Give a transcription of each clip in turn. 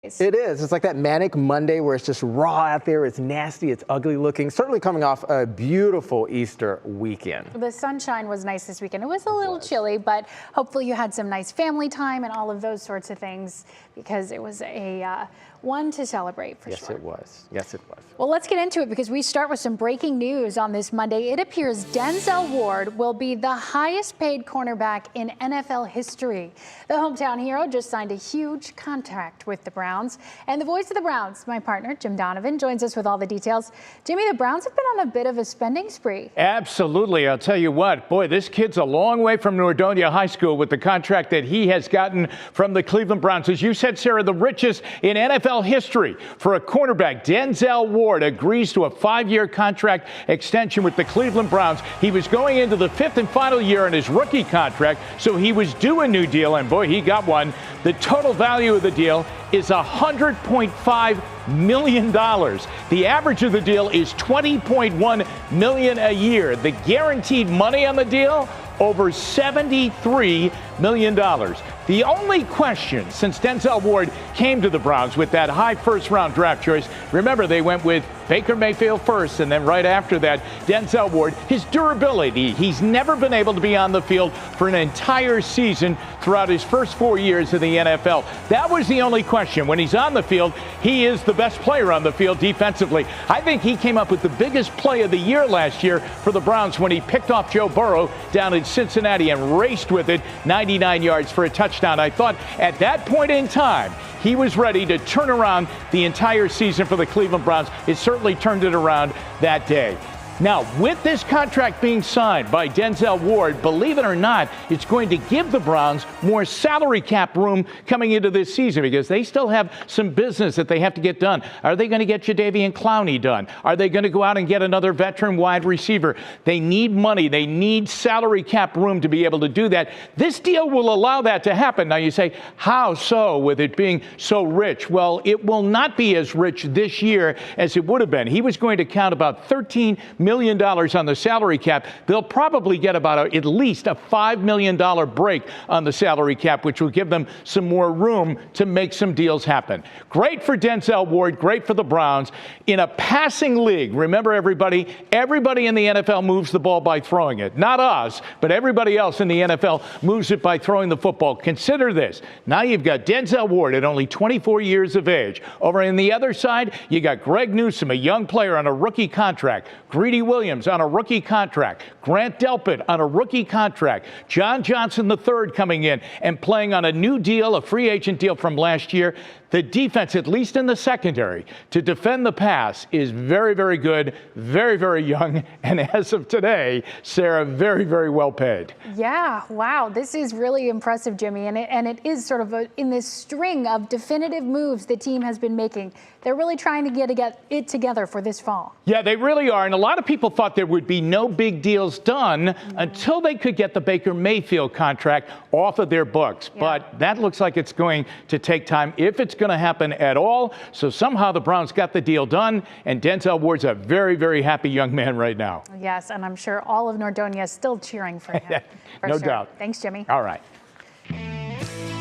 It is. It's like that Manic Monday where it's just raw out there. It's nasty. It's ugly looking. Certainly coming off a beautiful Easter weekend. The sunshine was nice this weekend. It was a little chilly, but hopefully you had some nice family time and all of those sorts of things because it was a one to celebrate for sure. Yes, it was. Yes, it was. Well, let's get into it because we start with some breaking news on this Monday. It appears Denzel Ward will be the highest paid cornerback in NFL history. The hometown hero just signed a huge contract with the Browns. And the voice of the Browns, my partner, Jim Donovan, joins us with all the details. Jimmy, the Browns have been on a bit of a spending spree. Absolutely. I'll tell you what, boy, this kid's a long way from Nordonia High School with the contract that he has gotten from the Cleveland Browns. As you said, Sarah, the richest in NFL history for a cornerback. Denzel Ward agrees to a 5-year contract extension with the Cleveland Browns. He was going into the 5th and final year in his rookie contract, so he was due a new deal, and boy, he got one. The total value of the deal is $100.5 million. The average of the deal is $20.1 million a year. The guaranteed money on the deal, over $73 million. The only question since Denzel Ward came to the Browns with that high first-round draft choice, remember they went with Baker Mayfield first, and then right after that, Denzel Ward, his durability. He's never been able to be on the field for an entire season throughout his first 4 years in the NFL. That was the only question. When he's on the field, he is the best player on the field defensively. I think he came up with the biggest play of the year last year for the Browns when he picked off Joe Burrow down in Cincinnati and raced with it 99 yards for a touchdown. I thought at that point in time, he was ready to turn around the entire season for the Cleveland Browns. It certainly turned it around that day. Now, with this contract being signed by Denzel Ward, believe it or not, it's going to give the Browns more salary cap room coming into this season because they still have some business that they have to get done. Are they going to get Jadeveon Clowney done? Are they going to go out and get another veteran wide receiver? They need money. They need salary cap room to be able to do that. This deal will allow that to happen. Now, you say, how so with it being so rich? Well, it will not be as rich this year as it would have been. He was going to count about $13 million on the salary cap. They'll probably get about at least a $5 million break on the salary cap, which will give them some more room to make some deals happen. Great for Denzel Ward, great for the Browns. In a passing league, remember everybody in the NFL moves the ball by throwing it. Not us, but everybody else in the NFL moves it by throwing the football. Consider this. Now you've got Denzel Ward at only 24 years of age. Over on the other side, you got Greg Newsome, a young player on a rookie contract. Greedy Williams on a rookie contract. Grant Delpit on a rookie contract. John Johnson III coming in and playing on a new deal, a free agent deal from last year. The defense, at least in the secondary, to defend the pass is very, very good, very, very young, and as of today, Sarah, very, very well paid. Yeah, wow, this is really impressive, Jimmy, and it is sort of in this string of definitive moves the team has been making. They're really trying to get it together for this fall. Yeah, they really are, and a lot of people thought there would be no big deals done until they could get the Baker Mayfield contract off of their books, but that looks like it's going to take time, if it's going to happen at all. So somehow the Browns got the deal done, and Denzel Ward's a very, very happy young man right now. Yes, and I'm sure all of Nordonia is still cheering for him. No doubt. Thanks, Jimmy. All right.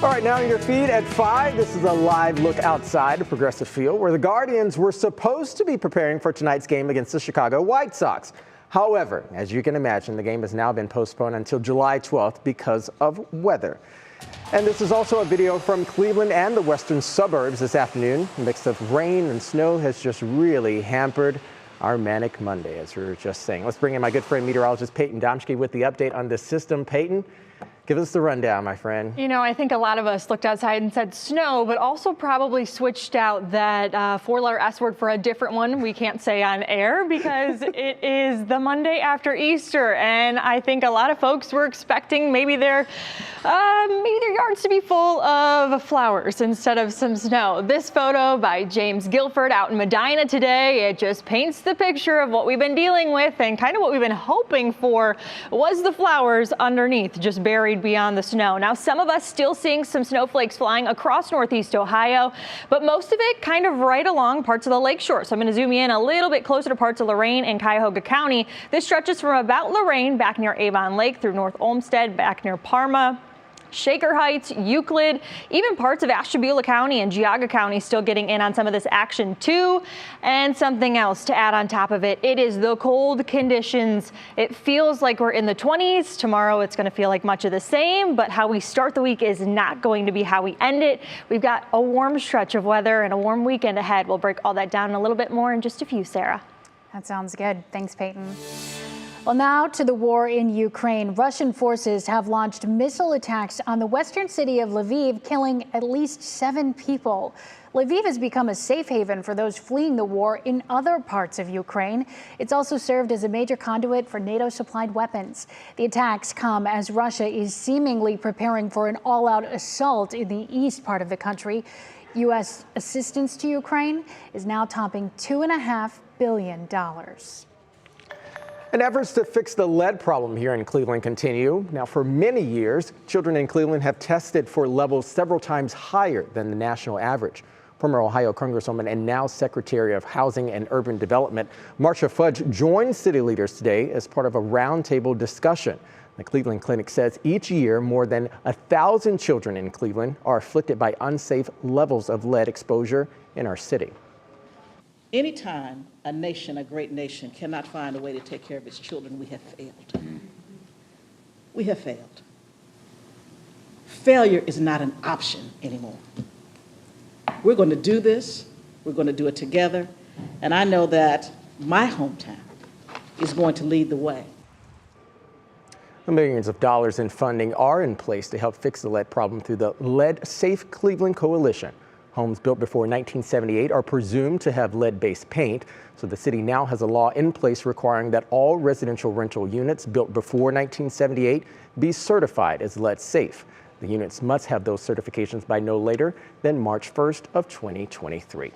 All right, now on your feed at 5, this is a live look outside of Progressive Field, where the Guardians were supposed to be preparing for tonight's game against the Chicago White Sox. However, as you can imagine, the game has now been postponed until July 12th because of weather. And this is also a video from Cleveland and the western suburbs this afternoon. A mix of rain and snow has just really hampered our Manic Monday, as we were just saying. Let's bring in my good friend, meteorologist Peyton Domschke, with the update on the system. Peyton, give us the rundown, my friend. You know, I think a lot of us looked outside and said snow, but also probably switched out that 4-letter S word for a different one we can't say on air because it is the Monday after Easter. And I think a lot of folks were expecting maybe their yards to be full of flowers instead of some snow. This photo by James Guilford out in Medina today, it just paints the picture of what we've been dealing with and kind of what we've been hoping for was the flowers underneath, just buried beyond the snow. Now, some of us still seeing some snowflakes flying across Northeast Ohio, but most of it kind of right along parts of the lakeshore. So I'm going to zoom in a little bit closer to parts of Lorain and Cuyahoga County. This stretches from about Lorain back near Avon Lake through North Olmsted, back near Parma, Shaker Heights, Euclid, even parts of Ashtabula County and Geauga County still getting in on some of this action too. And something else to add on top of it, it is the cold conditions. It feels like we're in the 20s. Tomorrow it's going to feel like much of the same, but how we start the week is not going to be how we end it. We've got a warm stretch of weather and a warm weekend ahead. We'll break all that down a little bit more in just a few, Sarah. That sounds good. Thanks, Peyton. Well, now to the war in Ukraine. Russian forces have launched missile attacks on the western city of Lviv, killing at least 7 people. Lviv has become a safe haven for those fleeing the war in other parts of Ukraine. It's also served as a major conduit for NATO-supplied weapons. The attacks come as Russia is seemingly preparing for an all-out assault in the east part of the country. U.S. assistance to Ukraine is now topping $2.5 billion. And efforts to fix the lead problem here in Cleveland continue. Now, for many years, children in Cleveland have tested for levels several times higher than the national average. Former Ohio Congresswoman and now Secretary of Housing and Urban Development, Marcia Fudge, joined city leaders today as part of a roundtable discussion. The Cleveland Clinic says each year more than 1,000 children in Cleveland are afflicted by unsafe levels of lead exposure in our city. Anytime a nation, a great nation, cannot find a way to take care of its children, we have failed. We have failed. Failure is not an option anymore. We're going to do this. We're going to do it together. And I know that my hometown is going to lead the way. Millions of dollars in funding are in place to help fix the lead problem through the Lead Safe Cleveland Coalition. Homes built before 1978 are presumed to have lead-based paint, so the city now has a law in place requiring that all residential rental units built before 1978 be certified as lead safe. The units must have those certifications by no later than March 1st of 2023.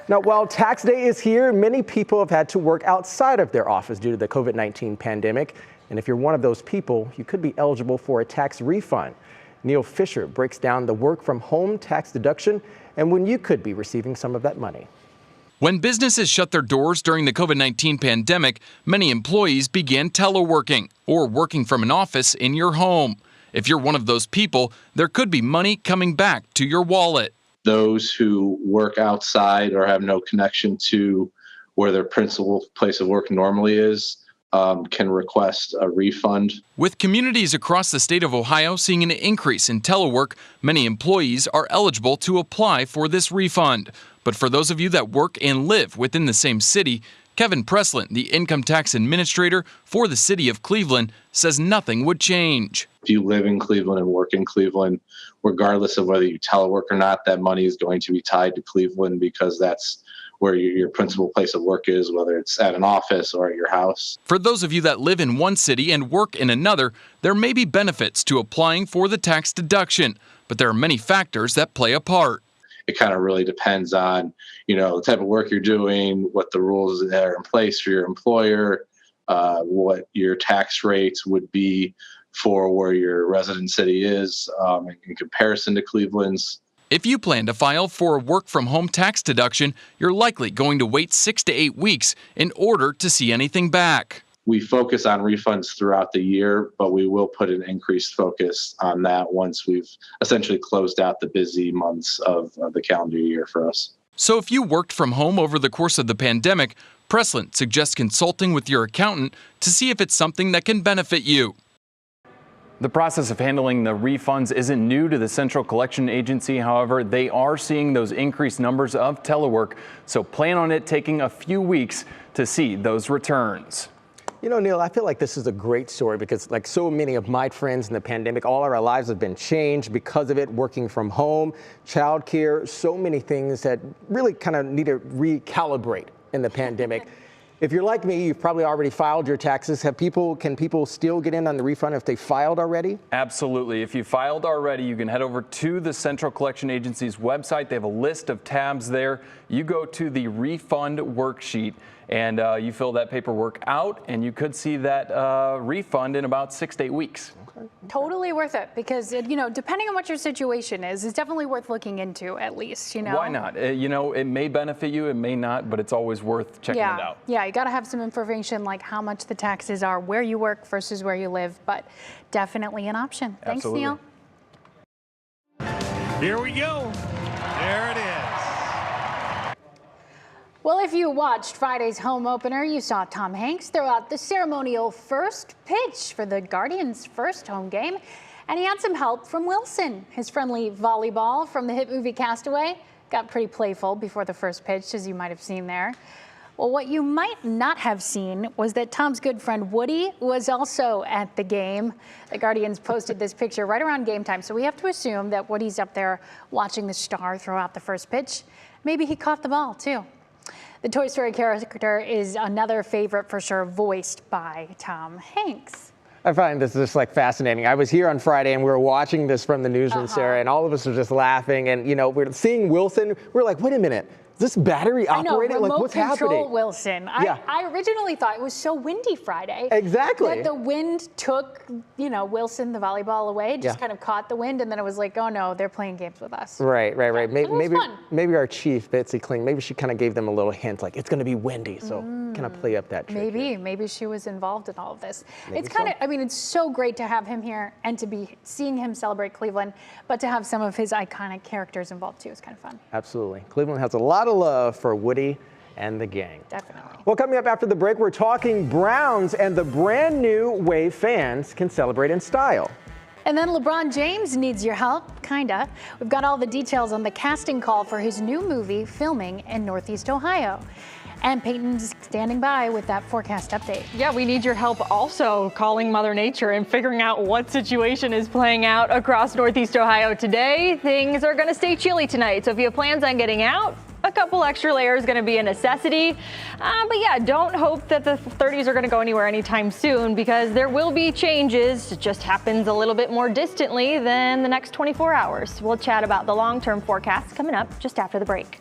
Now, while tax day is here, many people have had to work outside of their office due to the COVID-19 pandemic. And if you're one of those people, you could be eligible for a tax refund. Neil Fisher breaks down the work from home tax deduction and when you could be receiving some of that money. When businesses shut their doors during the COVID-19 pandemic, many employees began teleworking or working from an office in your home. If you're one of those people, there could be money coming back to your wallet. Those who work outside or have no connection to where their principal place of work normally is can request a refund. With communities across the state of Ohio seeing an increase in telework, many employees are eligible to apply for this refund. But for those of you that work and live within the same city, Kevin Preslin, the income tax administrator for the city of Cleveland, says nothing would change. If you live in Cleveland and work in Cleveland, regardless of whether you telework or not, that money is going to be tied to Cleveland because that's where your principal place of work is, whether it's at an office or at your house. For those of you that live in one city and work in another, there may be benefits to applying for the tax deduction, but there are many factors that play a part. It kind of really depends on, the type of work you're doing, what the rules that are in place for your employer, what your tax rates would be for where your resident city is in comparison to Cleveland's. If you plan to file for a work-from-home tax deduction, you're likely going to wait 6 to 8 weeks in order to see anything back. We focus on refunds throughout the year, but we will put an increased focus on that once we've essentially closed out the busy months of the calendar year for us. So if you worked from home over the course of the pandemic, Preslin suggests consulting with your accountant to see if it's something that can benefit you. The process of handling the refunds isn't new to the Central Collection Agency. However, they are seeing those increased numbers of telework, so plan on it taking a few weeks to see those returns. Neil, I feel like this is a great story because like so many of my friends in the pandemic, all of our lives have been changed because of it, working from home, childcare, so many things that really kind of need to recalibrate in the pandemic. If you're like me, you've probably already filed your taxes. Can people still get in on the refund if they filed already? Absolutely. If you filed already, you can head over to the Central Collection Agency's website. They have a list of tabs there. You go to the refund worksheet and you fill that paperwork out and you could see that refund in about 6 to 8 weeks. Okay. Totally worth it because, depending on what your situation is, it's definitely worth looking into at least, Why not? It may benefit you, it may not, but it's always worth checking it out. Yeah, you got to have some information like how much the taxes are, where you work versus where you live, but definitely an option. Thanks, Absolutely. Neil. Here we go. There it is. Well, if you watched Friday's home opener, you saw Tom Hanks throw out the ceremonial first pitch for the Guardians' first home game, and he had some help from Wilson. His friendly volleyball from the hit movie Castaway got pretty playful before the first pitch, as you might have seen there. Well, what you might not have seen was that Tom's good friend Woody was also at the game. The Guardians posted this picture right around game time, so we have to assume that Woody's up there watching the star throw out the first pitch. Maybe he caught the ball, too. The Toy Story character is another favorite for sure, voiced by Tom Hanks. I find this just fascinating. I was here on Friday and we were watching this from the newsroom, Sarah, and all of us were just laughing. And, we're seeing Wilson. We're like, wait a minute. Is this battery operated? I know, remote what's control happening? Wilson. Yeah. I originally thought it was so windy Friday. Exactly. That the wind took, Wilson, the volleyball, away, just kind of caught the wind, and then it was like, oh no, they're playing games with us. Right. Fun. Maybe our chief, Betsy Kling, maybe she kind of gave them a little hint, like it's going to be windy, so kind of play up that trick. Maybe she was involved in all of this. Maybe it's kind of, it's so great to have him here and to be seeing him celebrate Cleveland, but to have some of his iconic characters involved too is kind of fun. Absolutely. Cleveland has a lot of love for Woody and the gang. Definitely. Well, coming up after the break, we're talking Browns and the brand new way fans can celebrate in style. And then LeBron James needs your help, kinda. We've got all the details on the casting call for his new movie filming in Northeast Ohio. And Peyton's standing by with that forecast update. Yeah, we need your help also calling Mother Nature and figuring out what situation is playing out across Northeast Ohio today. Things are going to stay chilly tonight, so if you have plans on getting out, a couple extra layers going to be a necessity. But yeah, don't hope that the 30s are going to go anywhere anytime soon because there will be changes. It just happens a little bit more distantly than the next 24 hours. We'll chat about the long-term forecast coming up just after the break.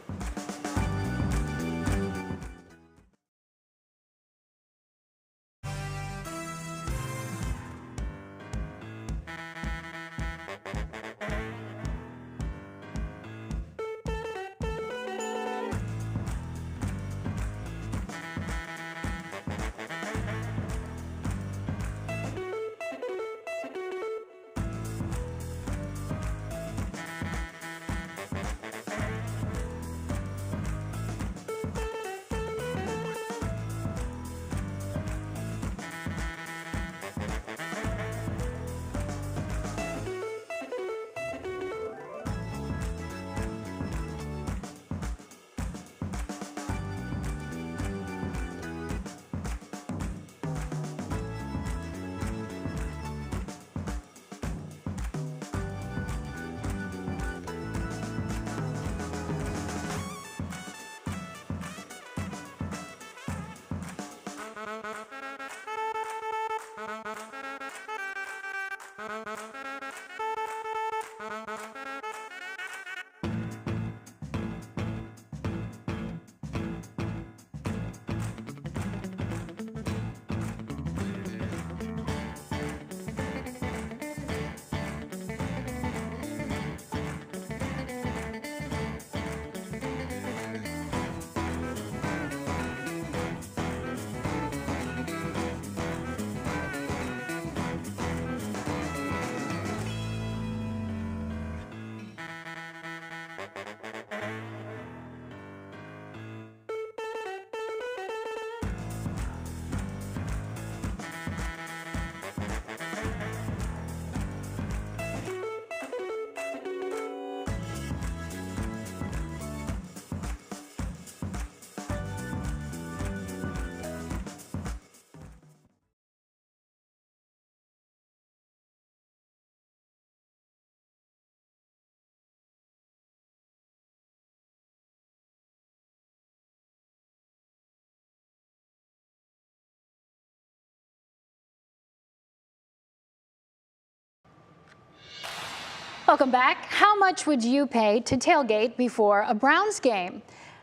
Welcome back. How much would you pay to tailgate before a Browns game?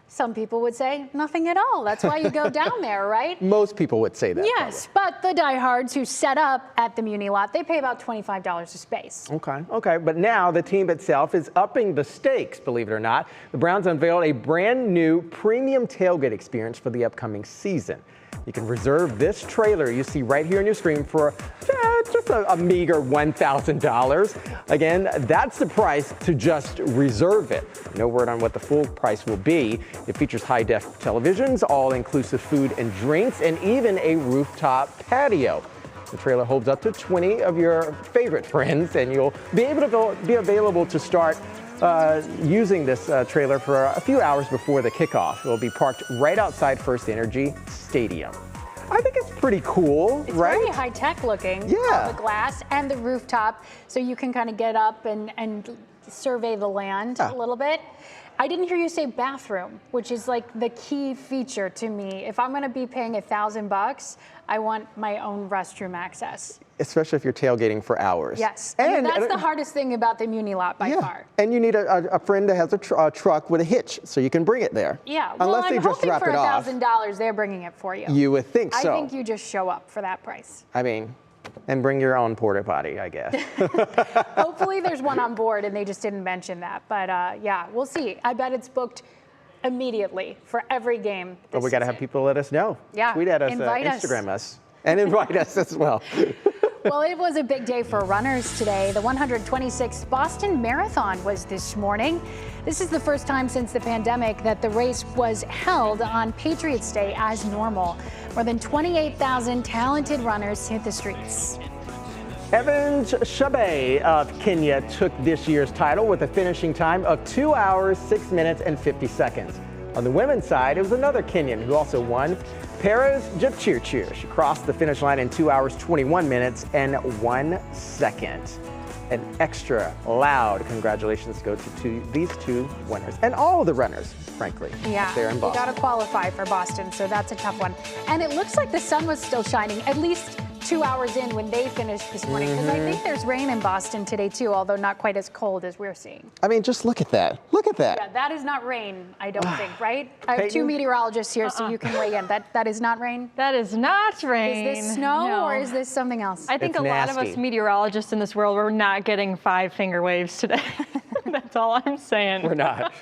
Some people would say nothing at all. That's why you go down there, right? Most people would say that. Yes, but the diehards who set up at the Muni lot, they pay about $25 a space. Okay. But now the team itself is upping the stakes, believe it or not. The Browns unveiled a brand new premium tailgate experience for the upcoming season. You can reserve this trailer you see right here on your screen for just a meager $1,000. Again, that's the price to just reserve it. No word on what the full price will be. It features high-def televisions, all-inclusive food and drinks, and even a rooftop patio. The trailer holds up to 20 of your favorite friends, and you'll be able to be available to start using this trailer for a few hours before the kickoff. It will be parked right outside First Energy Stadium. I think it's pretty cool, right? It's very high-tech looking. Yeah. The glass and the rooftop, so you can kind of get up and survey the land a little bit. I didn't hear you say bathroom, which is like the key feature to me. If I'm going to be paying $1,000, I want my own restroom access. Especially if you're tailgating for hours. Yes, and that's the hardest thing about the Muni lot by far. And you need a friend that has a truck with a hitch so you can bring it there. Yeah, Unless well, they I'm just hoping drop for it off. $1,000 they're bringing it for you. You would think so. I think you just show up for that price. I mean, and bring your own porta potty, I guess. Hopefully there's one on board and they just didn't mention that. But yeah, we'll see. I bet it's booked immediately for every game. But we got to have people let us know. Yeah, Tweet at us, invite Instagram us, and invite us as well. Well, it was a big day for runners today. The 126th Boston Marathon was this morning. This is the first time since the pandemic that the race was held on Patriots Day as normal. More than 28,000 talented runners hit the streets. Evans Shabe of Kenya took this year's title with a finishing time of 2 hours, 6 minutes, and 50 seconds. On the women's side, it was another Kenyan who also won, Perez Jepchirchir. She crossed the finish line in 2 hours, 21 minutes, and 1 second. An extra loud congratulations go to these two winners and all of the runners, frankly. Yeah, there in Boston. You got to qualify for Boston, so that's a tough one. And it looks like the sun was still shining, at least 2 hours in when they finished this morning, because I think there's rain in Boston today too, although not quite as cold as we're seeing. I mean, just look at that. Look at that. Yeah, that is not rain, I don't think, right? I have two meteorologists here, so you can weigh in. That is not rain? That is not rain. Is this snow No. or is this something else? I think It's a lot of nasty. us meteorologists in this world, we're not getting 5-finger waves today. That's all I'm saying. We're not.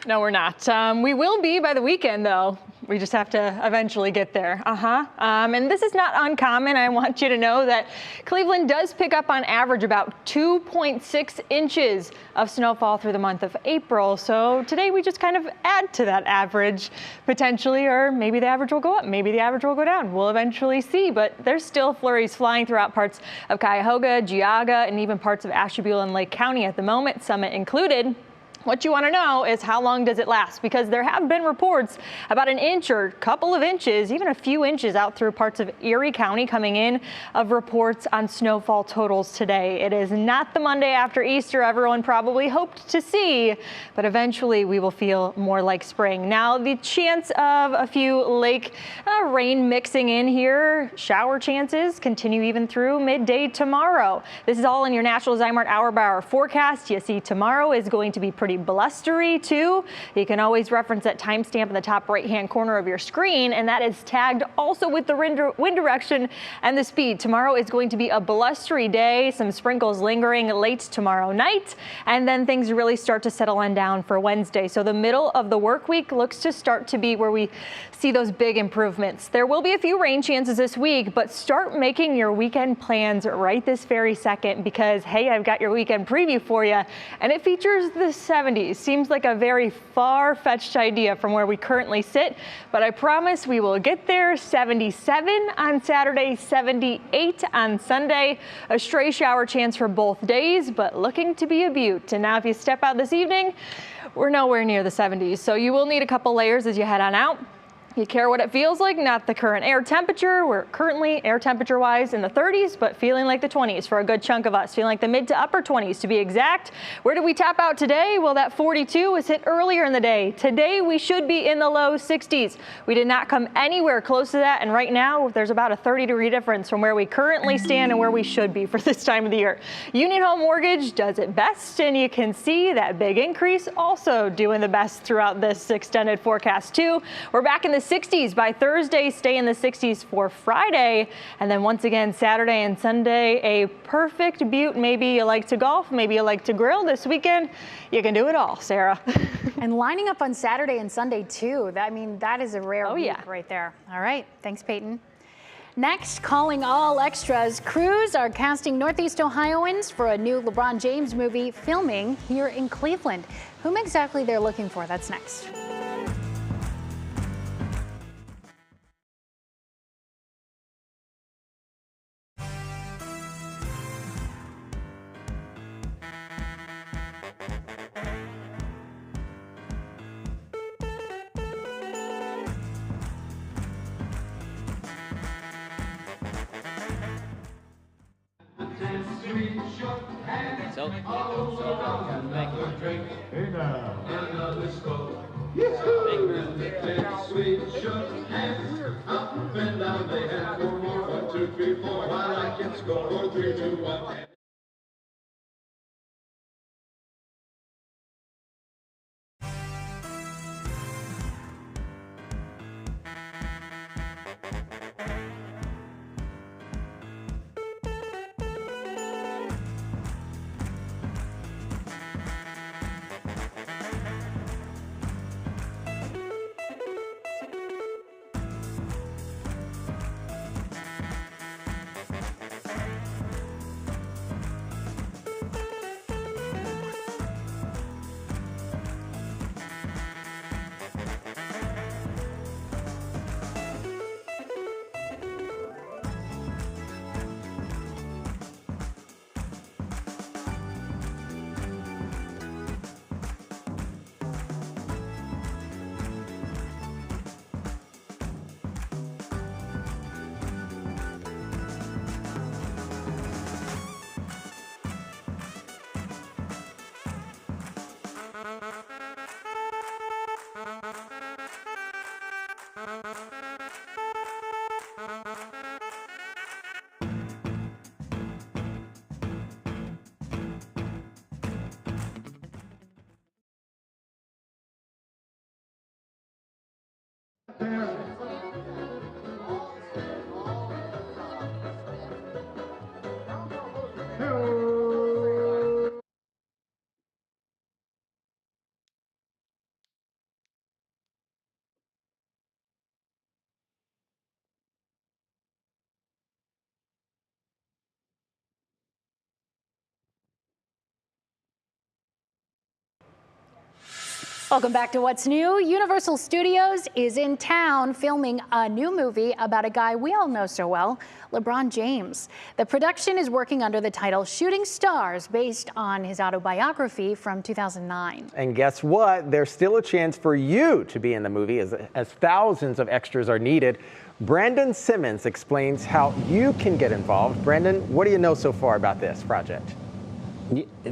No, we're not. We will be by the weekend, though. We just have to eventually get there. And this is not uncommon. I want you to know that Cleveland does pick up on average about 2.6 inches of snowfall through the month of April. So today we just kind of add to that average potentially, or maybe the average will go up, maybe the average will go down. We'll eventually see, but there's still flurries flying throughout parts of Cuyahoga, Geauga, and even parts of Ashtabula and Lake County at the moment, Summit included. What you want to know is how long does it last? Because there have been reports about an inch or couple of inches, even a few inches out through parts of Erie County coming in of reports on snowfall totals today. It is not the Monday after Easter everyone probably hoped to see, but eventually we will feel more like spring. Now the chance of a few lake rain mixing in here, shower chances continue even through midday tomorrow. This is all in your National Zymart hour-by-hour forecast. You see tomorrow is going to be pretty blustery too. You can always reference that timestamp in the top right-hand corner of your screen, and that is tagged also with the wind direction and the speed. Tomorrow is going to be a blustery day, some sprinkles lingering late tomorrow night, and then things really start to settle on down for Wednesday. So the middle of the work week looks to start to be where we see those big improvements. There will be a few rain chances this week, but start making your weekend plans right this very second, because hey, I've got your weekend preview for you, and it features the 70s. Seems like a very far-fetched idea from where we currently sit, but I promise we will get there. 77 on Saturday, 78 on Sunday. A stray shower chance for both days, but looking to be a beaut. And now if you step out this evening, we're nowhere near the 70s, so you will need a couple layers as you head on out. You care what it feels like, not the current air temperature. We're currently air temperature-wise in the 30s, but feeling like the 20s for a good chunk of us. Feeling like the mid to upper 20s to be exact. Where did we tap out today? Well, that 42 was hit earlier in the day. Today, we should be in the low 60s. We did not come anywhere close to that, and right now, there's about a 30-degree difference from where we currently stand and where we should be for this time of the year. Union Home Mortgage does it best, and you can see that big increase also doing the best throughout this extended forecast, too. We're back in the 60s by Thursday, stay in the 60s for Friday, and then once again Saturday and Sunday, a perfect butte. Maybe you like to golf, maybe you like to grill this weekend. You can do it all, Sarah. And lining up on Saturday and Sunday too. I mean, that is a rare week right there. All right, thanks, Peyton. Next, calling all extras, crews are casting Northeast Ohioans for a new LeBron James movie filming here in Cleveland. Whom exactly they're looking for, that's next. Welcome back to What's New. Universal Studios is in town filming a new movie about a guy we all know so well, LeBron James. The production is working under the title Shooting Stars, based on his autobiography from 2009. And guess what? There's still a chance for you to be in the movie as thousands of extras are needed. Brandon Simmons explains how you can get involved. Brandon, what do you know so far about this project?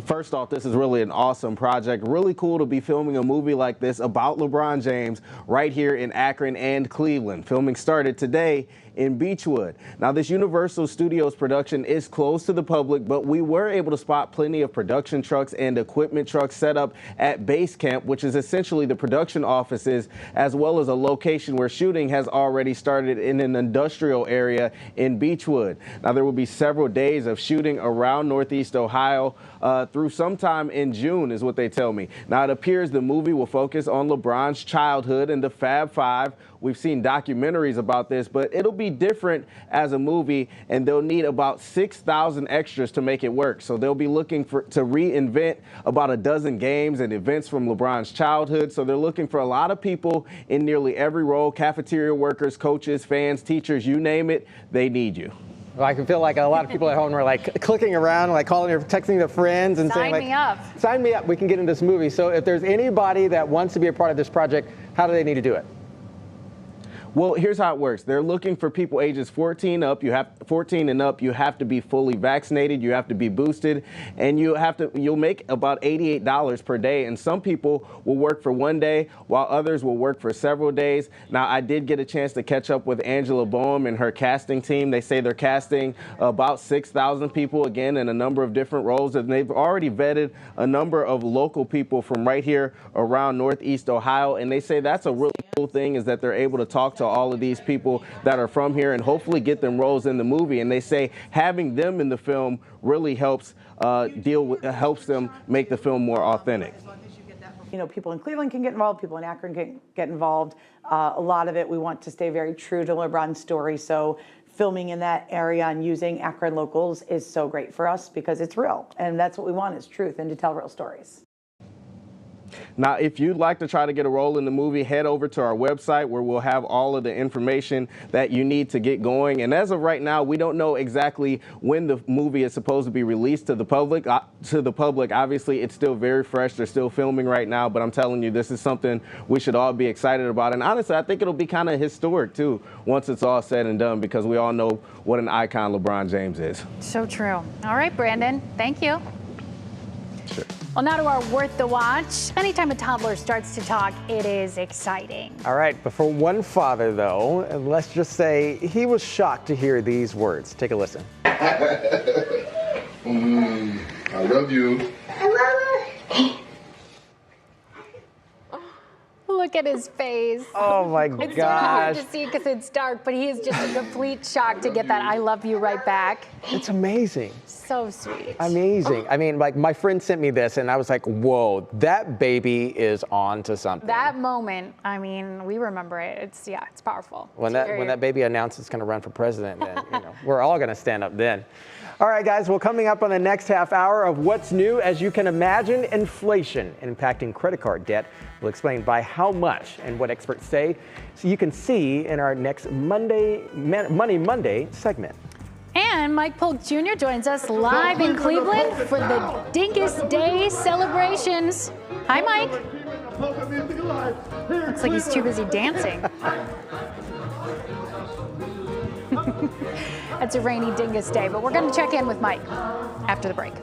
First off, this is really an awesome project. Really cool to be filming a movie like this about LeBron James right here in Akron and Cleveland. Filming started today in Beechwood. Now, this Universal Studios production is closed to the public, but we were able to spot plenty of production trucks and equipment trucks set up at Base Camp, which is essentially the production offices, as well as a location where shooting has already started in an industrial area in Beechwood. Now, there will be several days of shooting around Northeast Ohio through sometime in June, is what they tell me. Now, it appears the movie will focus on LeBron's childhood and the Fab Five. We've seen documentaries about this, but it'll be different as a movie, and they'll need about 6,000 extras to make it work. So they'll be looking to reinvent about a dozen games and events from LeBron's childhood. So they're looking for a lot of people in nearly every role: cafeteria workers, coaches, fans, teachers, you name it, they need you. Well, I can feel like a lot of people at home are like clicking around, like calling or texting their friends and saying, like, sign me up. Sign me up, we can get in this movie. So if there's anybody that wants to be a part of this project, how do they need to do it? Well, here's how it works. They're looking for people ages 14 up. 14 and up. You have to be fully vaccinated. You have to be boosted, and you'll make about $88 per day. And some people will work for one day, while others will work for several days. Now, I did get a chance to catch up with Angela Boehm and her casting team. They say they're casting about 6,000 people again in a number of different roles, and they've already vetted a number of local people from right here around Northeast Ohio. And they say that's a really cool thing, is that they're able to talk to all of these people that are from here and hopefully get them roles in the movie. And they say having them in the film really helps helps them make the film more authentic. You know, people in Cleveland can get involved, people in Akron can get involved. A lot of it, we want to stay very true to LeBron's story. So filming in that area and using Akron locals is so great for us because it's real. And that's what we want, is truth and to tell real stories. Now, if you'd like to try to get a role in the movie, head over to our website where we'll have all of the information that you need to get going. And as of right now, we don't know exactly when the movie is supposed to be released to the public. Obviously, it's still very fresh. They're still filming right now. But I'm telling you, this is something we should all be excited about. And honestly, I think it'll be kind of historic, too, once it's all said and done, because we all know what an icon LeBron James is. So true. All right, Brandon. Thank you. Sure. Well, now to our Worth the Watch. Anytime a toddler starts to talk, it is exciting. All right, but for one father, though, let's just say he was shocked to hear these words. Take a listen. I love you. I love you. Look at his face. Oh my It's gosh. hard to see because it's dark, but he is just in complete shock to get that I love you right back. It's amazing. So sweet. Amazing. I mean, like, my friend sent me this and I was like, whoa, that baby is on to something. That moment, I mean, we remember it. It's powerful. When that baby announced it's going to run for president, then we're all going to stand up then. All right, guys, well, coming up on the next half hour of What's New, as you can imagine, inflation impacting credit card debt. We'll explain by how much and what experts say, so you can see in our next Money Monday segment. And Mike Polk Jr. joins us live in Cleveland for the Dingus Day celebrations. Hi, Mike. Looks like he's too busy dancing. It's a rainy Dingus Day, but we're going to check in with Mike after the break.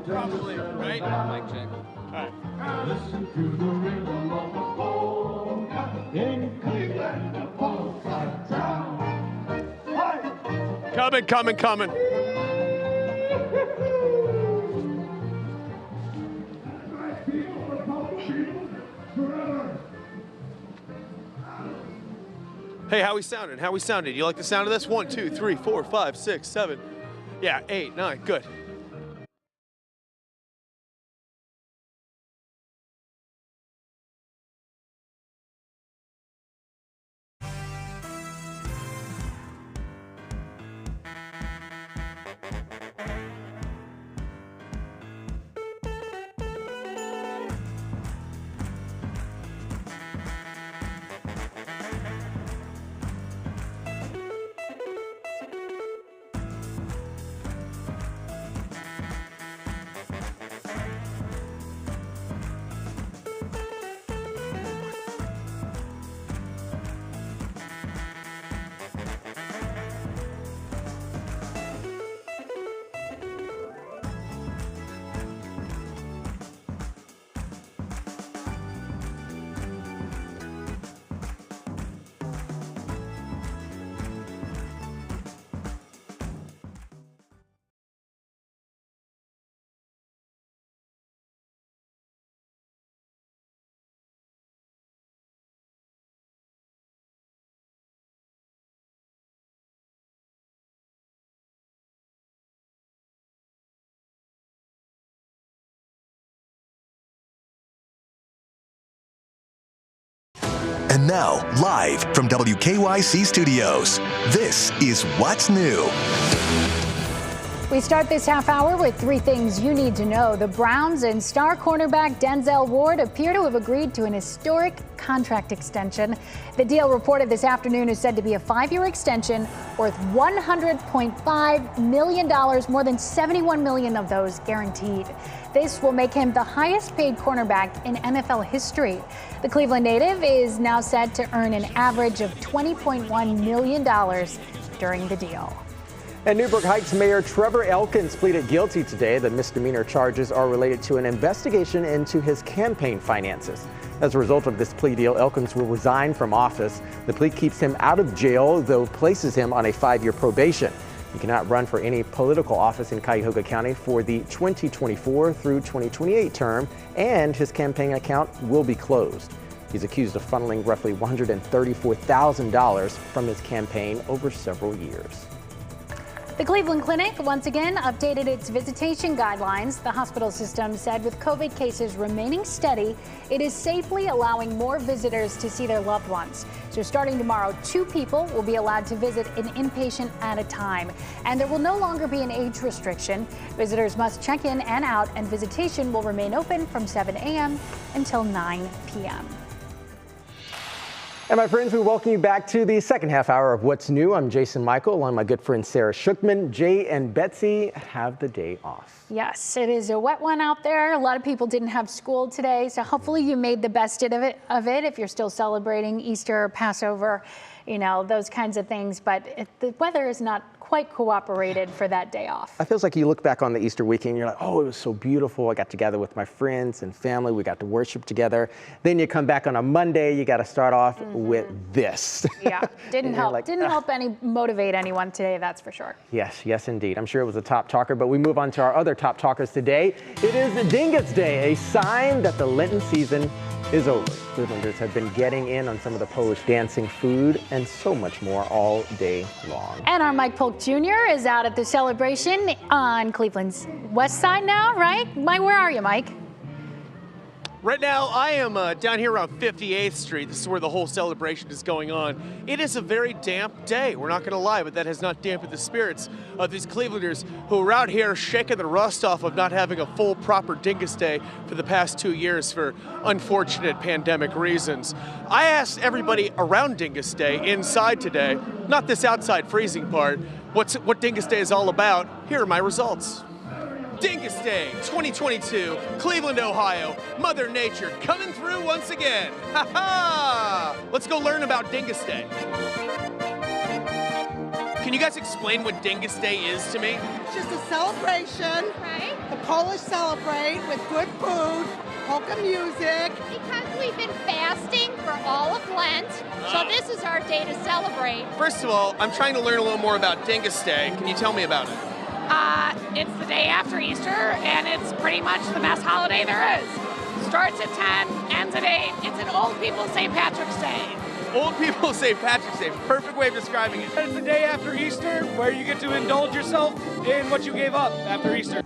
Probably, right? Mic check. All right. Listen to the ring along the polka in Cleveland, the polka town. Coming. Hey, how we sounding? You like the sound of this? 1, 2, 3, 4, 5, 6, 7. Yeah, 8, 9. Good. And now, live from WKYC Studios, this is What's New. We start this half hour with three things you need to know. The Browns and star cornerback Denzel Ward appear to have agreed to an historic contract extension. The deal reported this afternoon is said to be a 5-year extension worth $100.5 million, more than $71 million of those guaranteed. This will make him the highest paid cornerback in NFL history. The Cleveland native is now set to earn an average of $20.1 million during the deal. And Newburgh Heights Mayor Trevor Elkins pleaded guilty today. The misdemeanor charges are related to an investigation into his campaign finances. As a result of this plea deal, Elkins will resign from office. The plea keeps him out of jail, though places him on a 5-year probation. He cannot run for any political office in Cuyahoga County for the 2024 through 2028 term, and his campaign account will be closed. He's accused of funneling roughly $134,000 from his campaign over several years. The Cleveland Clinic once again updated its visitation guidelines. The hospital system said with COVID cases remaining steady, it is safely allowing more visitors to see their loved ones. So starting tomorrow, 2 people will be allowed to visit an inpatient at a time. And there will no longer be an age restriction. Visitors must check in and out, and visitation will remain open from 7 a.m. until 9 p.m. And my friends, we welcome you back to the second half hour of What's New. I'm Jason Michael, along with my good friend Sarah Shookman. Jay and Betsy have the day off. Yes, it is a wet one out there. A lot of people didn't have school today, so hopefully you made the best of it if you're still celebrating Easter, Passover, you know, those kinds of things. But the weather is not quite cooperated for that day off. It feels like you look back on the Easter weekend and you're like, oh, it was so beautiful. I got together with my friends and family. We got to worship together. Then you come back on a Monday, you got to start off with this. Yeah, didn't help. Like, didn't help motivate anyone today, that's for sure. Yes, indeed. I'm sure it was a top talker, but we move on to our other top talkers today. It is Dingus Day, a sign that the Lenten season is over. Clevelanders have been getting in on some of the Polish dancing, food, and so much more all day long. And our Mike Polk Jr. is out at the celebration on Cleveland's west side now, right? Mike, where are you, Mike? Right now, I am down here around 58th Street. This is where the whole celebration is going on. It is a very damp day, we're not going to lie, but that has not dampened the spirits of these Clevelanders who are out here shaking the rust off of not having a full, proper Dingus Day for the past 2 years for unfortunate pandemic reasons. I asked everybody around Dingus Day inside today, not this outside freezing part, what Dingus Day is all about. Here are my results. Dingus Day 2022, Cleveland, Ohio. Mother Nature coming through once again. Ha ha! Let's go learn about Dingus Day. Can you guys explain what Dingus Day is to me? It's just a celebration. Right. The Polish celebrate with good food, polka music. Because we've been fasting for all of Lent, so this is our day to celebrate. First of all, I'm trying to learn a little more about Dingus Day. Can you tell me about it? It's the day after Easter, and it's pretty much the best holiday there is. Starts at 10, ends at 8. It's an old people St. Patrick's Day. Old people St. Patrick's Day. Perfect way of describing it. It's the day after Easter where you get to indulge yourself in what you gave up after Easter.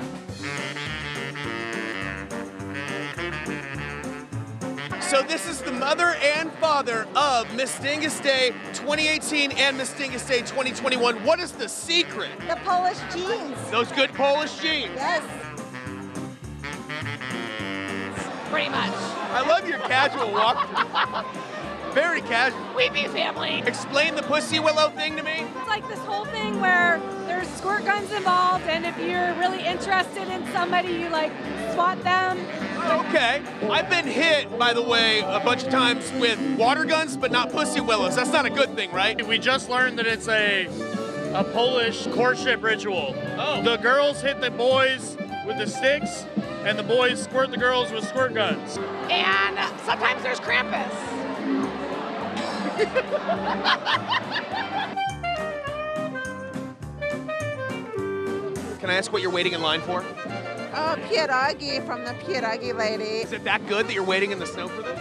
So this is the mother and father of Miss Dingus Day 2018 and Miss Dingus Day 2021. What is the secret? The Polish jeans. Those good Polish jeans. Yes. Pretty much. I love your casual walk. Very casual. We be family. Explain the pussy willow thing to me. It's like this whole thing where there's squirt guns involved, and if you're really interested in somebody, you like swat them. Okay. I've been hit, by the way, a bunch of times with water guns, but not pussy willows. That's not a good thing, right? We just learned that it's a Polish courtship ritual. Oh. The girls hit the boys with the sticks, and the boys squirt the girls with squirt guns. And sometimes there's Krampus. Can I ask what you're waiting in line for? Pierogi from the Pierogi lady. Is it that good that you're waiting in the snow for this?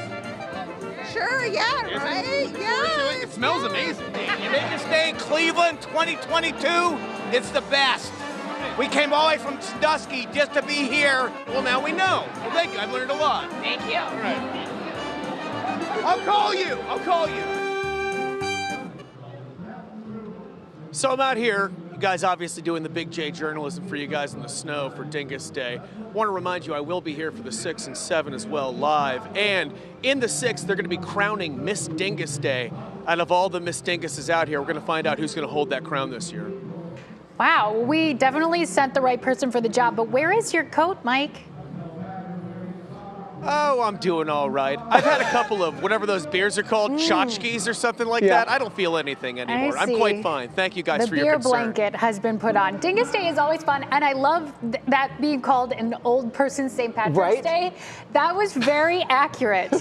Sure, yeah, Is right? It? Yeah. It smells amazing. Dingus Day Cleveland 2022, it's the best. We came all the way from Sandusky just to be here. Well, now we know. Well, thank you. I've learned a lot. Thank you. All right. I'll call you. I'll call you. So I'm out here. You guys obviously doing the Big J journalism for you guys in the snow for Dingus Day. Want to remind you I will be here for the 6 and 7 as well live. And in the 6, they're going to be crowning Miss Dingus Day. Out of all the Miss Dinguses out here, we're going to find out who's going to hold that crown this year. Wow, we definitely sent the right person for the job, but where is your coat, Mike? Oh, I'm doing all right. I've had a couple of whatever those beers are called, tchotchkes or something like that. I don't feel anything anymore. I'm quite fine. Thank you guys for your concern. The beer blanket has been put on. Dingus Day is always fun, and I love that being called an old person's St. Patrick's Day. That was very accurate.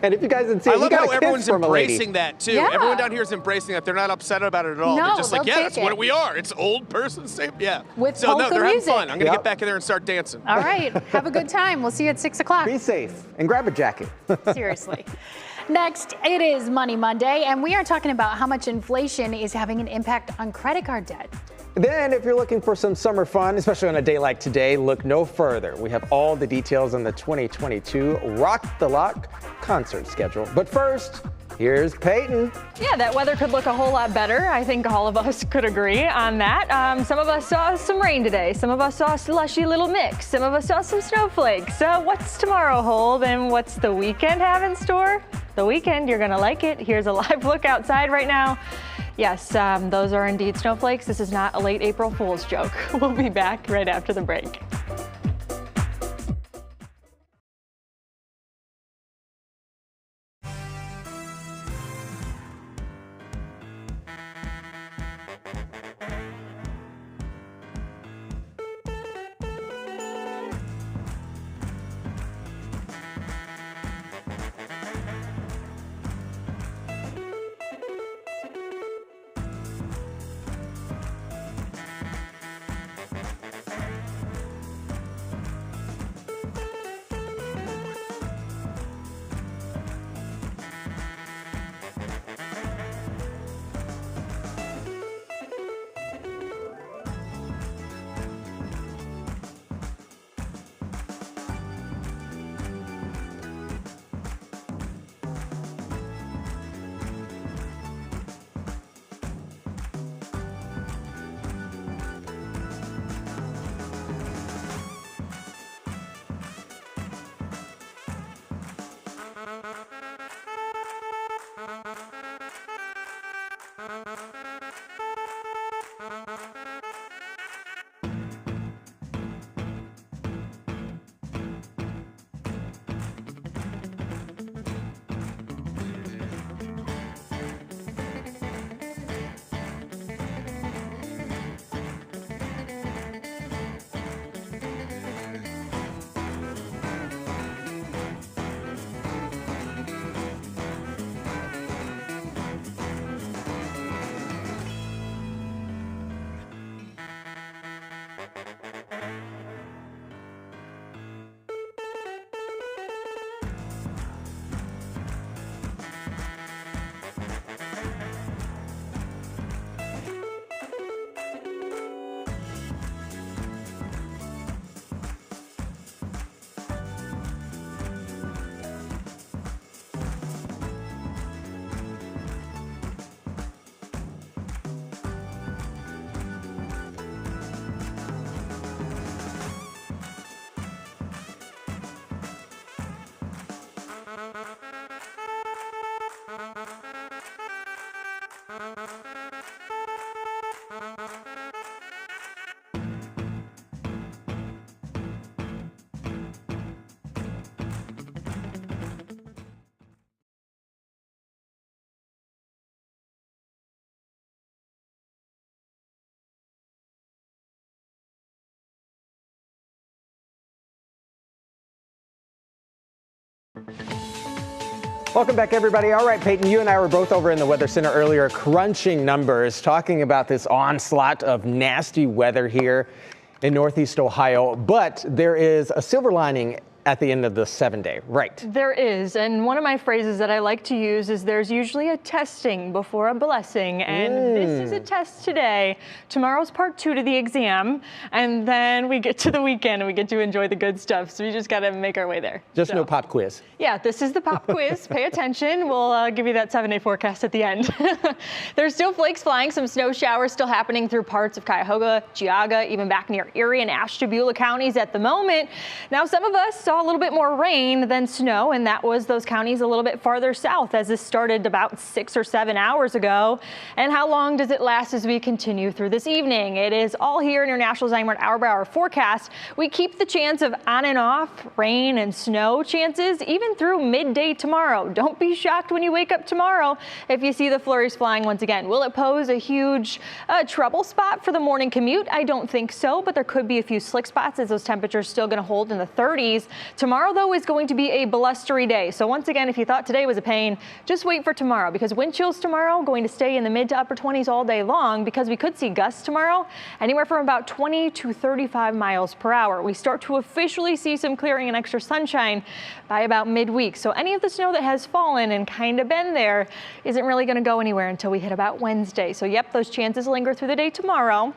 And if you guys didn't see it, I love you got how a everyone's kiss from a lady. embracing that too. Yeah. Everyone down here is embracing that. They're not upset about it at all. No, They're just like, they'll yeah, that's take what it. we are. It's old person St. Yeah. With so no, polka they're having music. fun. I'm gonna get back in there and start dancing. All right, have a good time. We'll see you at 6 o'clock. Be safe and grab a jacket. Seriously. Next, it is Money Monday, and we are talking about how much inflation is having an impact on credit card debt. Then, if you're looking for some summer fun, especially on a day like today, look no further. We have all the details on the 2022 Rock the Lock concert schedule. But first, here's Peyton. Yeah, that weather could look a whole lot better. I think all of us could agree on that. Some of us saw some rain today. Some of us saw a slushy little mix. Some of us saw some snowflakes. So what's tomorrow hold and what's the weekend have in store? The weekend, you're gonna like it. Here's a live look outside right now. Yes, those are indeed snowflakes. This is not a late April Fool's joke. We'll be back right after the break. Welcome back, everybody. All right, Peyton, you and I were both over in the Weather Center earlier crunching numbers, talking about this onslaught of nasty weather here in Northeast Ohio. But there is a silver lining at the end of the 7-day, right? There is, and one of my phrases that I like to use is there's usually a testing before a blessing, and this is a test today. Tomorrow's part 2 to the exam, and then we get to the weekend and we get to enjoy the good stuff, so we just got to make our way there. Just no pop quiz. Yeah, this is the pop quiz. Pay attention. We'll give you that 7-day forecast at the end. There's still flakes flying, some snow showers still happening through parts of Cuyahoga, Geauga, even back near Erie and Ashtabula counties at the moment. Now, some of us saw a little bit more rain than snow, and that was those counties a little bit farther south as this started about 6 or 7 hours ago. And how long does it last as we continue through this evening? It is all here in your National Zymart hour-by-hour forecast. We keep the chance of on and off rain and snow chances even through midday tomorrow. Don't be shocked when you wake up tomorrow if you see the flurries flying once again. Will it pose a huge trouble spot for the morning commute? I don't think so, but there could be a few slick spots as those temperatures still going to hold in the 30s. Tomorrow, though, is going to be a blustery day. So once again, if you thought today was a pain, just wait for tomorrow, because wind chills tomorrow going to stay in the mid to upper 20s all day long, because we could see gusts tomorrow anywhere from about 20 to 35 miles per hour. We start to officially see some clearing and extra sunshine by about midweek. So any of the snow that has fallen and kind of been there isn't really going to go anywhere until we hit about Wednesday. So yep, those chances linger through the day tomorrow.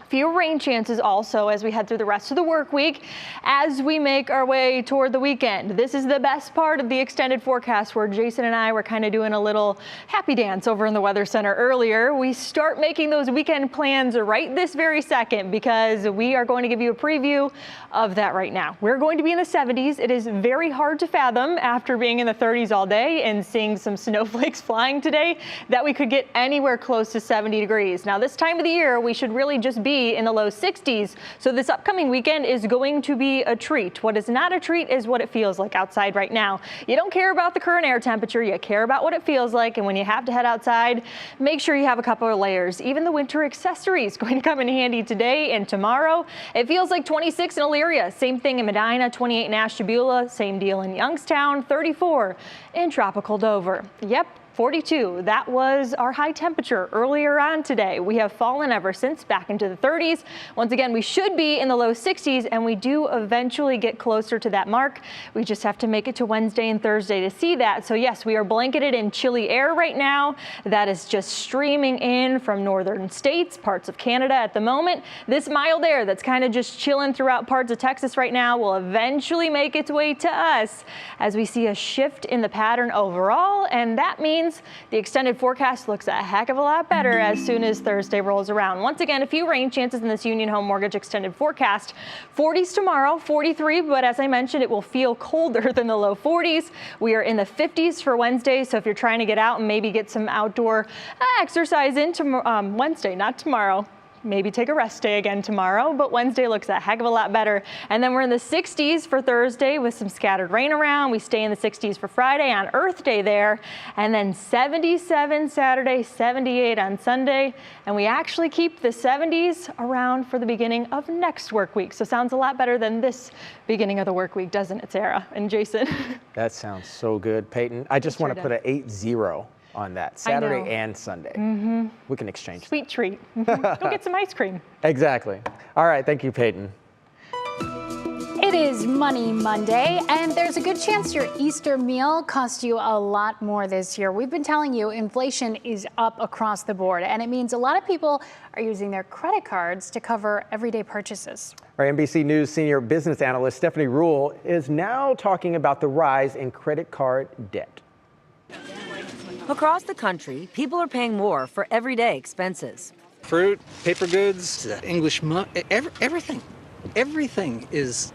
Few rain chances also as we head through the rest of the work week as we make our way toward the weekend. This is the best part of the extended forecast where Jason and I were kind of doing a little happy dance over in the Weather Center earlier. We start making those weekend plans right this very second because we are going to give you a preview of that right now. We're going to be in the 70s. It is very hard to fathom after being in the 30s all day and seeing some snowflakes flying today that we could get anywhere close to 70 degrees. Now, this time of the year, we should really just be in the low 60s. So this upcoming weekend is going to be a treat. What is not a treat is what it feels like outside right now. You don't care about the current air temperature. You care about what it feels like. And when you have to head outside, make sure you have a couple of layers. Even the winter accessories going to come in handy today and tomorrow. It feels like 26 in Elyria. Same thing in Medina, 28 in Ashtabula. Same deal in Youngstown, 34 in tropical Dover. Yep. 42. That was our high temperature earlier on today. We have fallen ever since back into the 30s. Once again, we should be in the low 60s, and we do eventually get closer to that mark. We just have to make it to Wednesday and Thursday to see that. So yes, we are blanketed in chilly air right now. That is just streaming in from northern states, parts of Canada at the moment. This mild air that's kind of just chilling throughout parts of Texas right now will eventually make its way to us as we see a shift in the pattern overall, and that means the extended forecast looks a heck of a lot better as soon as Thursday rolls around. Once again, a few rain chances in this Union Home Mortgage extended forecast. 40s tomorrow, 43, but as I mentioned, it will feel colder than the low 40s. We are in the 50s for Wednesday, so if you're trying to get out and maybe get some outdoor exercise in Wednesday, not tomorrow. Maybe take a rest day again tomorrow, but Wednesday looks a heck of a lot better. And then we're in the 60s for Thursday with some scattered rain around. We stay in the 60s for Friday on Earth Day there, and then 77 Saturday, 78 on Sunday. And we actually keep the 70s around for the beginning of next work week. So sounds a lot better than this beginning of the work week, doesn't it, Sarah and Jason? That sounds so good, Peyton. I just want to put an 8-0 on that, Saturday and Sunday. Mm-hmm. We can exchange. Sweet treat. Go get some ice cream. Exactly. All right, thank you, Peyton. It is Money Monday, and there's a good chance your Easter meal cost you a lot more this year. We've been telling you inflation is up across the board, and it means a lot of people are using their credit cards to cover everyday purchases. Our NBC News senior business analyst Stephanie Rule is now talking about the rise in credit card debt. Across the country, people are paying more for everyday expenses. Fruit, paper goods, English money, everything. Everything is,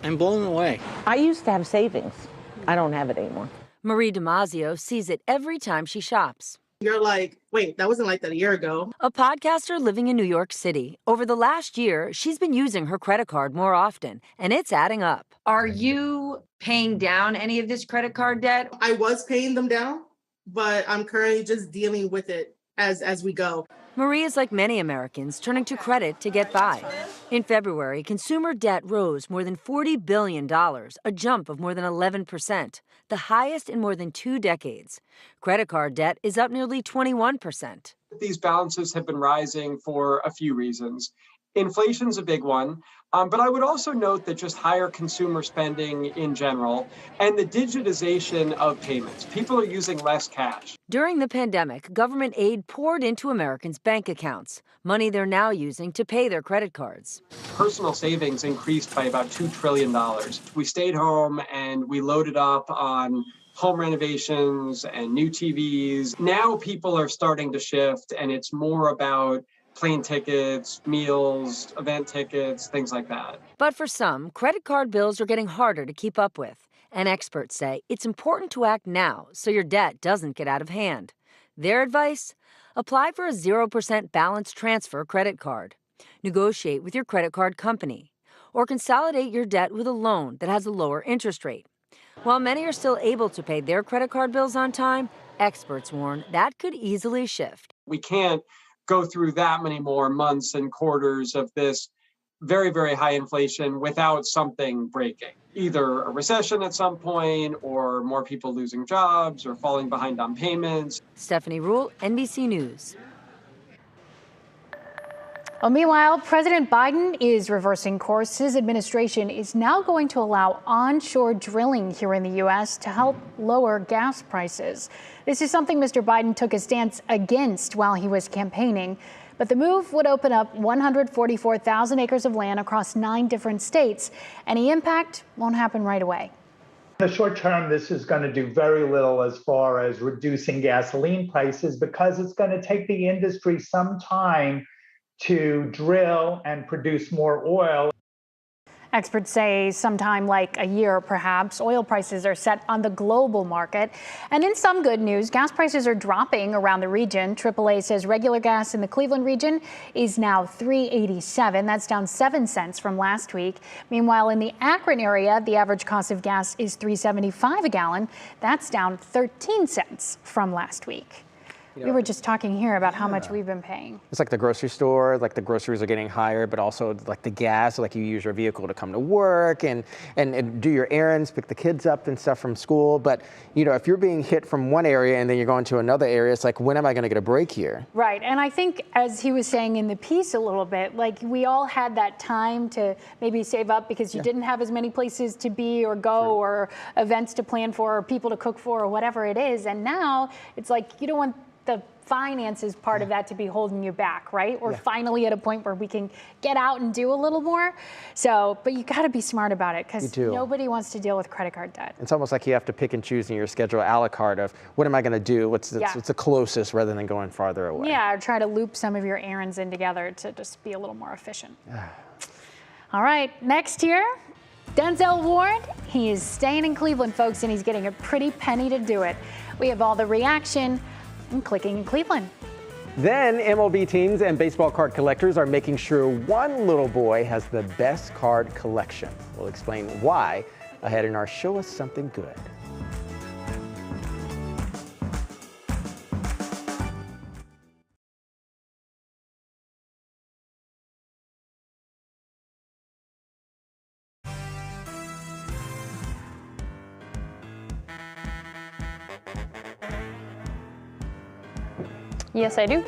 I'm blown away. I used to have savings. I don't have it anymore. Marie Damasio sees it every time she shops. You're like, wait, that wasn't like that a year ago. A podcaster living in New York City. Over the last year, she's been using her credit card more often, and it's adding up. Are you paying down any of this credit card debt? I was paying them down, but I'm currently just dealing with it as we go. Marie is like many Americans turning to credit to get by. In February, consumer debt rose more than $40 billion, a jump of more than 11%, the highest in more than 2 decades. Credit card debt is up nearly 21%. These balances have been rising for a few reasons. Inflation's a big one. But I would also note that just higher consumer spending in general and the digitization of payments. People are using less cash. During the pandemic, government aid poured into Americans' bank accounts, money they're now using to pay their credit cards. Personal savings increased by about $2 trillion. We stayed home and we loaded up on home renovations and new TVs. Now people are starting to shift, and it's more about plane tickets, meals, event tickets, things like that. But for some, credit card bills are getting harder to keep up with. And experts say it's important to act now so your debt doesn't get out of hand. Their advice? Apply for a 0% balance transfer credit card. Negotiate with your credit card company. Or consolidate your debt with a loan that has a lower interest rate. While many are still able to pay their credit card bills on time, experts warn that could easily shift. We can't go through that many more months and quarters of this very, very high inflation without something breaking. Either a recession at some point, or more people losing jobs, or falling behind on payments. Stephanie Rule, NBC News. Well, meanwhile, President Biden is reversing course. His administration is now going to allow onshore drilling here in the U.S. to help lower gas prices. This is something Mr. Biden took a stance against while he was campaigning. But the move would open up 144,000 acres of land across 9 different states. Any impact won't happen right away. In the short term, this is going to do very little as far as reducing gasoline prices, because it's going to take the industry some time to drill and produce more oil. Experts say sometime like a year, perhaps. Oil prices are set on the global market. And in some good news, gas prices are dropping around the region. AAA says regular gas in the Cleveland region is now $3.87. That's down 7 cents from last week. Meanwhile, in the Akron area, the average cost of gas is $3.75 a gallon. That's down 13 cents from last week. We were just talking here about how much we've been paying. It's like the grocery store, like the groceries are getting higher, but also like the gas, like you use your vehicle to come to work and do your errands, pick the kids up and stuff from school. But, you know, if you're being hit from one area and then you're going to another area, it's like, when am I going to get a break here? Right. And I think, as he was saying in the piece a little bit, like we all had that time to maybe save up because you didn't have as many places to be or go or events to plan for or people to cook for or whatever it is. And now it's like you don't want the finances part of that to be holding you back, right? We're finally at a point where we can get out and do a little more. So, but you got to be smart about it, because nobody wants to deal with credit card debt. It's almost like you have to pick and choose in your schedule a la carte of what am I going to do? What's the closest, rather than going farther away. Yeah, or try to loop some of your errands in together to just be a little more efficient. All right, next here, Denzel Ward. He is staying in Cleveland, folks, and he's getting a pretty penny to do it. We have all the reaction and clicking in Cleveland. Then MLB teams and baseball card collectors are making sure one little boy has the best card collection. We'll explain why ahead in our Show Us Something Good. Yes, I do.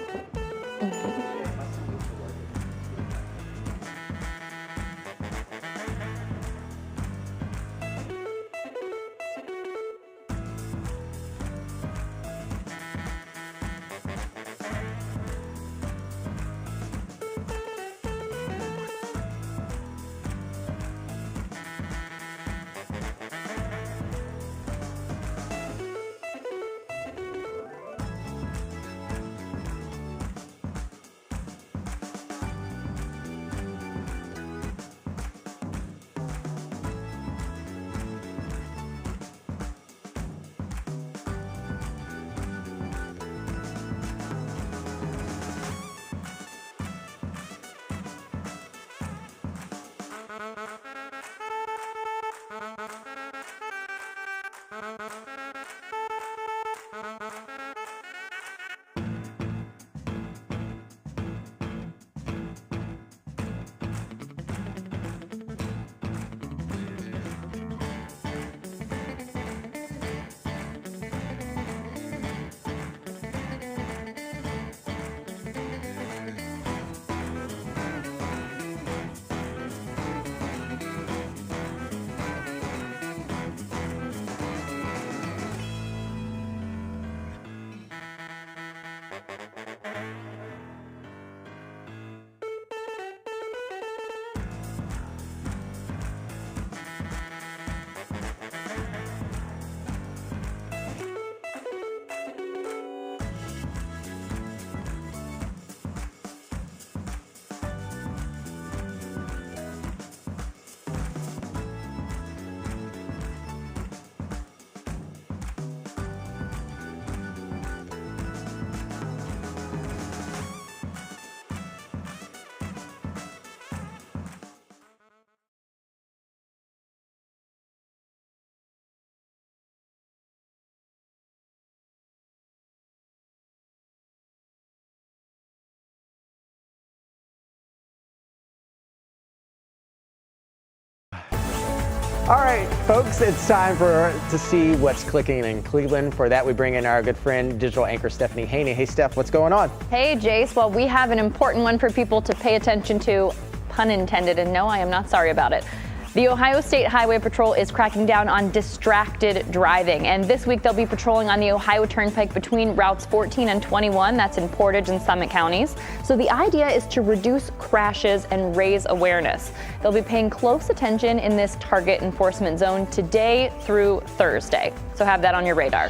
All right, folks, it's time to see what's clicking in Cleveland. For that, we bring in our good friend, digital anchor Stephanie Haney. Hey, Steph, what's going on? Hey, Jace. Well, we have an important one for people to pay attention to, pun intended, and no, I am not sorry about it. The Ohio State Highway Patrol is cracking down on distracted driving, and this week they'll be patrolling on the Ohio Turnpike between routes 14 and 21. That's in Portage and Summit counties. So the idea is to reduce crashes and raise awareness. They'll be paying close attention in this target enforcement zone today through Thursday. So have that on your radar.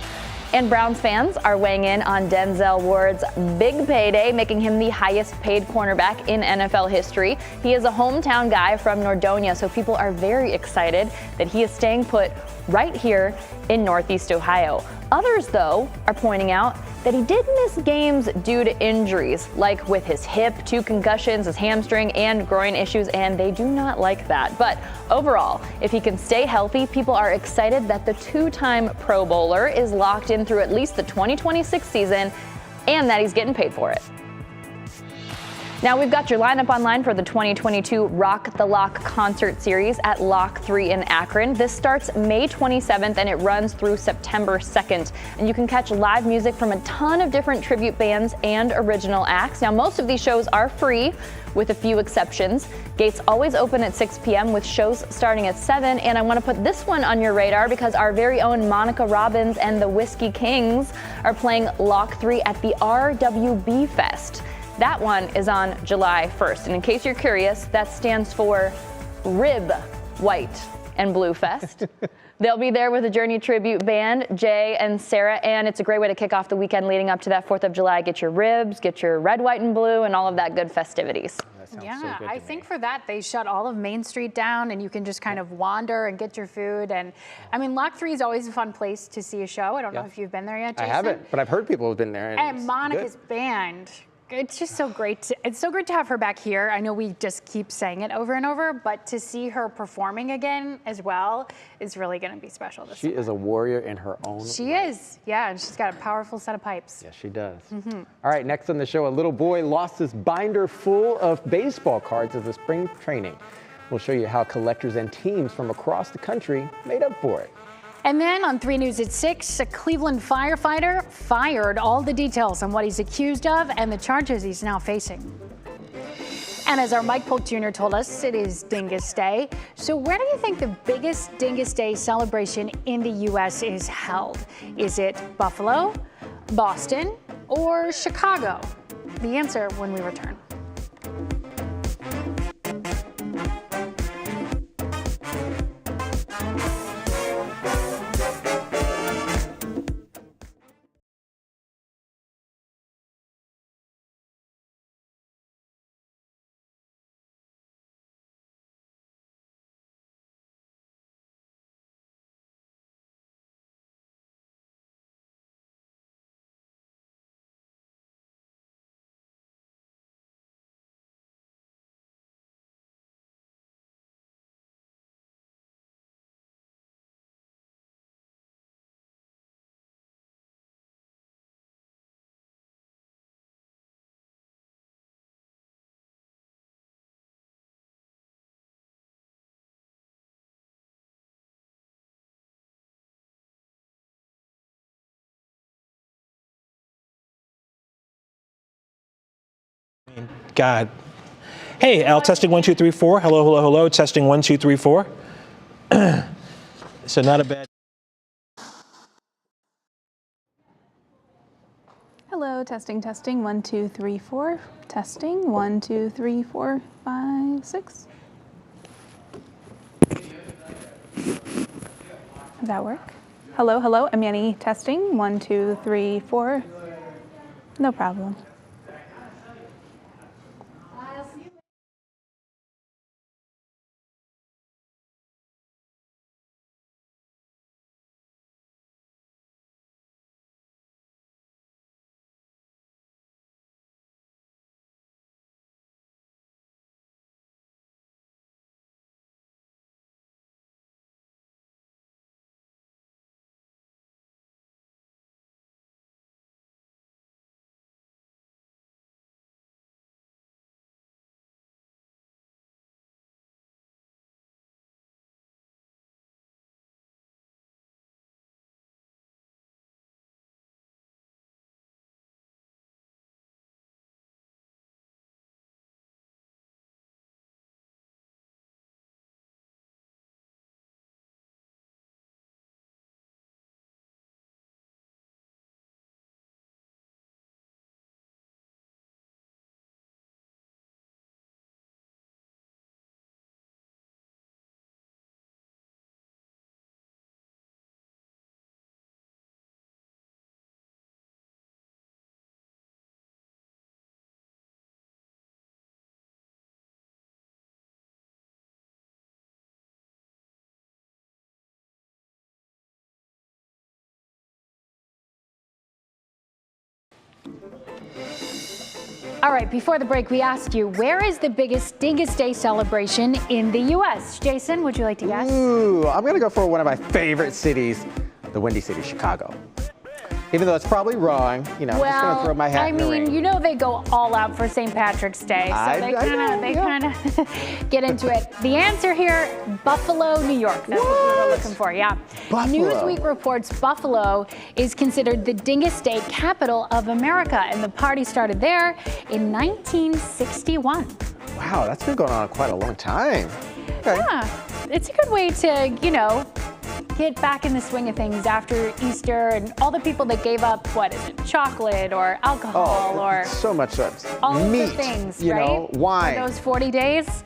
And Browns fans are weighing in on Denzel Ward's big payday, making him the highest paid cornerback in NFL history. He is a hometown guy from Nordonia, so people are very excited that he is staying put right here in Northeast Ohio. Others, though, are pointing out that he did miss games due to injuries, like with his hip, 2 concussions, his hamstring, and groin issues, and they do not like that. But overall, if he can stay healthy, people are excited that the 2-time Pro Bowler is locked in through at least the 2026 season and that he's getting paid for it. Now we've got your lineup online for the 2022 Rock the Lock concert series at Lock 3 in Akron. This starts May 27th and it runs through September 2nd. And you can catch live music from a ton of different tribute bands and original acts. Now most of these shows are free, with a few exceptions. Gates always open at 6 p.m. with shows starting at 7. And I want to put this one on your radar because our very own Monica Robbins and the Whiskey Kings are playing Lock 3 at the RWB Fest. That one is on July 1st. And in case you're curious, that stands for Rib, White, and Blue Fest. They'll be there with a Journey tribute band, Jay and Sarah, and it's a great way to kick off the weekend leading up to that 4th of July. Get your ribs, get your red, white, and blue, and all of that good festivities. Yeah, I think for that they shut all of Main Street down and you can just kind of wander and get your food. And I mean, Lock 3 is always a fun place to see a show. I don't know if you've been there yet, Jason. I haven't, but I've heard people have been there. And Monica's band. It's just so great. It's so great to have her back here. I know we just keep saying it over and over, but to see her performing again as well is really going to be special this summer. She is a warrior in her own She right. is, yeah, and she's got a powerful set of pipes. Yes, she does. All right, next on the show, a little boy lost his binder full of baseball cards at the spring training. We'll show you how collectors and teams from across the country made up for it. And then on 3 News at 6, a Cleveland firefighter fired. All the details on what he's accused of and the charges he's now facing. And as our Mike Polk Jr. told us, it is Dingus Day. So where do you think the biggest Dingus Day celebration in the U.S. is held? Is it Buffalo, Boston, or Chicago? The answer when we return. God. Hey, Al, testing 1, 2, 3, 4. Hello, hello, hello. Testing 1, 2, 3, 4. So not a bad. Hello, testing, testing. 1, 2, 3, 4. Testing 1, 2, 3, 4, 5, 6. Does that work? Hello, hello. Amani testing. 1, 2, 3, 4. No problem. All right, before the break, we asked you, where is the biggest Dingus Day celebration in the U.S.? Jason, would you like to guess? Ooh, I'm going to go for one of my favorite cities, the Windy City, Chicago. Even though it's probably wrong, I'm just going to throw my hat in the ring. You know they go all out for St. Patrick's Day, so they kind of get into it. The answer here, Buffalo, New York. That's what we were looking for, yeah. Buffalo. Newsweek reports Buffalo is considered the Dingus Day capital of America, and the party started there in 1961. Wow, that's been going on quite a long time. Okay. Yeah, it's a good way to, get back in the swing of things after Easter and all the people that gave up, chocolate or alcohol or so much all meat, of the things, right? Wine. For those 40 days,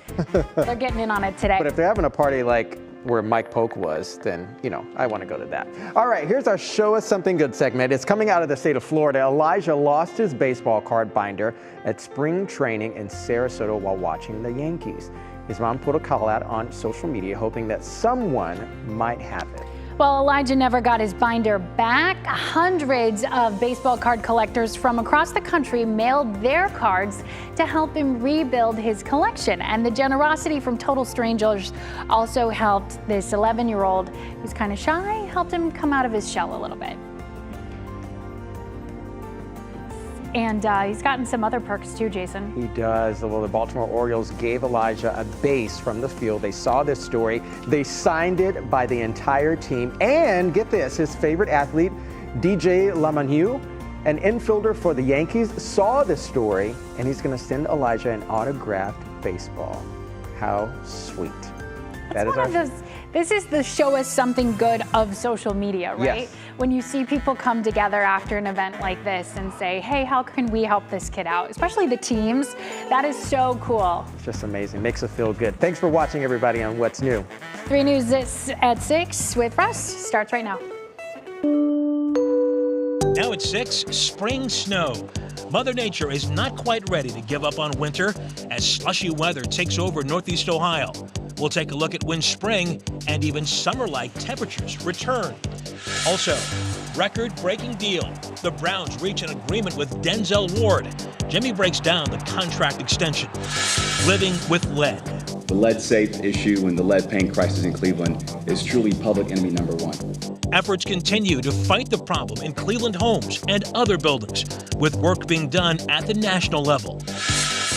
they're getting in on it today. But if they're having a party like where Mike Polk was, then, I want to go to that. All right, here's our Show Us Something Good segment. It's coming out of the state of Florida. Elijah lost his baseball card binder at spring training in Sarasota while watching the Yankees. His mom put a call out on social media hoping that someone might have it. Well, Elijah never got his binder back. Hundreds of baseball card collectors from across the country mailed their cards to help him rebuild his collection. And the generosity from total strangers also helped this 11-year-old who's kind of shy, helped him come out of his shell a little bit. And he's gotten some other perks too, Jason. He does. Well, the Baltimore Orioles gave Elijah a base from the field. They saw this story. They signed it by the entire team. And get this, his favorite athlete, DJ LeMahieu, an infielder for the Yankees, saw this story, and he's going to send Elijah an autographed baseball. How sweet. This is the Show Us Something Good of social media, right? Yes. When you see people come together after an event like this and say, hey, how can we help this kid out? Especially the teams. That is so cool. It's just amazing. Makes us feel good. Thanks for watching, everybody, on What's New. 3 News at 6 with Russ starts right now. Now at 6, spring snow. Mother Nature is not quite ready to give up on winter as slushy weather takes over Northeast Ohio. We'll take a look at when spring and even summer-like temperatures return. Also, record-breaking deal. The Browns reach an agreement with Denzel Ward. Jimmy breaks down the contract extension. Living with lead. The lead safe issue and the lead paint crisis in Cleveland is truly public enemy number one. Efforts continue to fight the problem in Cleveland homes and other buildings, with work being done at the national level.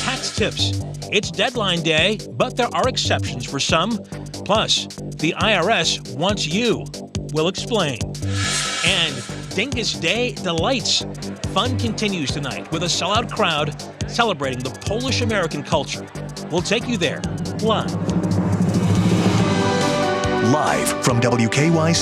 Tax tips. It's deadline day, but there are exceptions for some. Plus, the IRS wants you. We'll explain. And Dingus Day delights. Fun continues tonight with a sellout crowd celebrating the Polish-American culture. We'll take you there live. Live from WKYC.